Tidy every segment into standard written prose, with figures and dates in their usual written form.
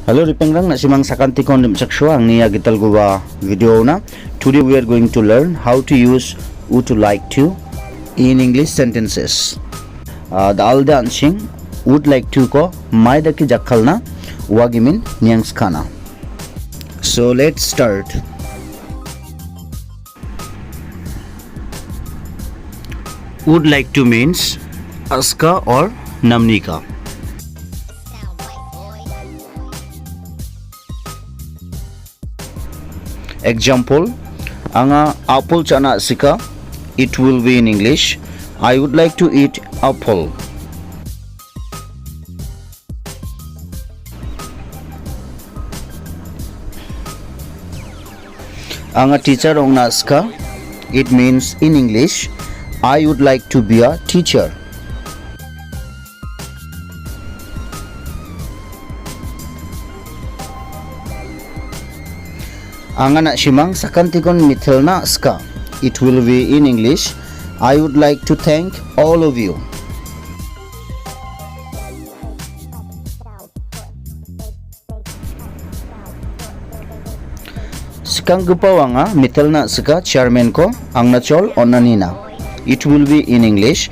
Hello ripengrang nasimang sakanti kon dimsakswa ang niya gital guwa video na. Today we are going to learn how to use would like to in English sentences. The alde ansing would like to ko maidaki jakkalna wagimin nyangskana. So let's start. Would like to means aska or namnika. Example, anga apple chana sika, it will be in English, I would like to eat apple. Anga teacher ongna ska, it means in English, I would like to be a teacher. Angana shimang sakantikon mithelna ska, it will be in English, I would like to thank all of you. Sikang gupawanga mithelna ska chairman ko angna chol onanina, it will be in English,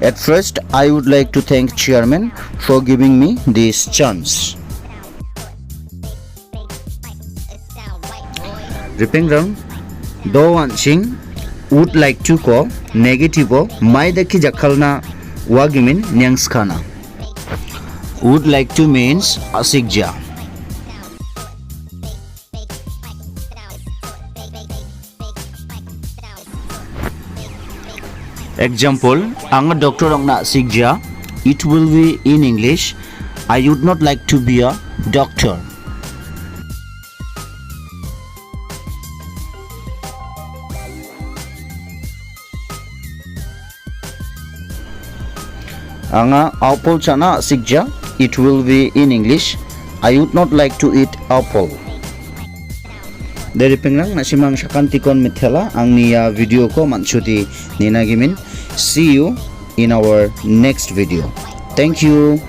at first I would like to thank chairman for giving me this chance. Ripengrang do ansing would like to ko negative maidaki jakkalna wagimin nyangskana. Would like to means asigja. Example, ang doctor ongna asigja, it will be in English, I would not like to be a doctor. Anga apple chana sigja, it will be in English, I would not like to eat apple. Dari pengrang nasimang sakantikon mithela ang niya video ko mansuti ninagimin. See you in our next video. Thank you.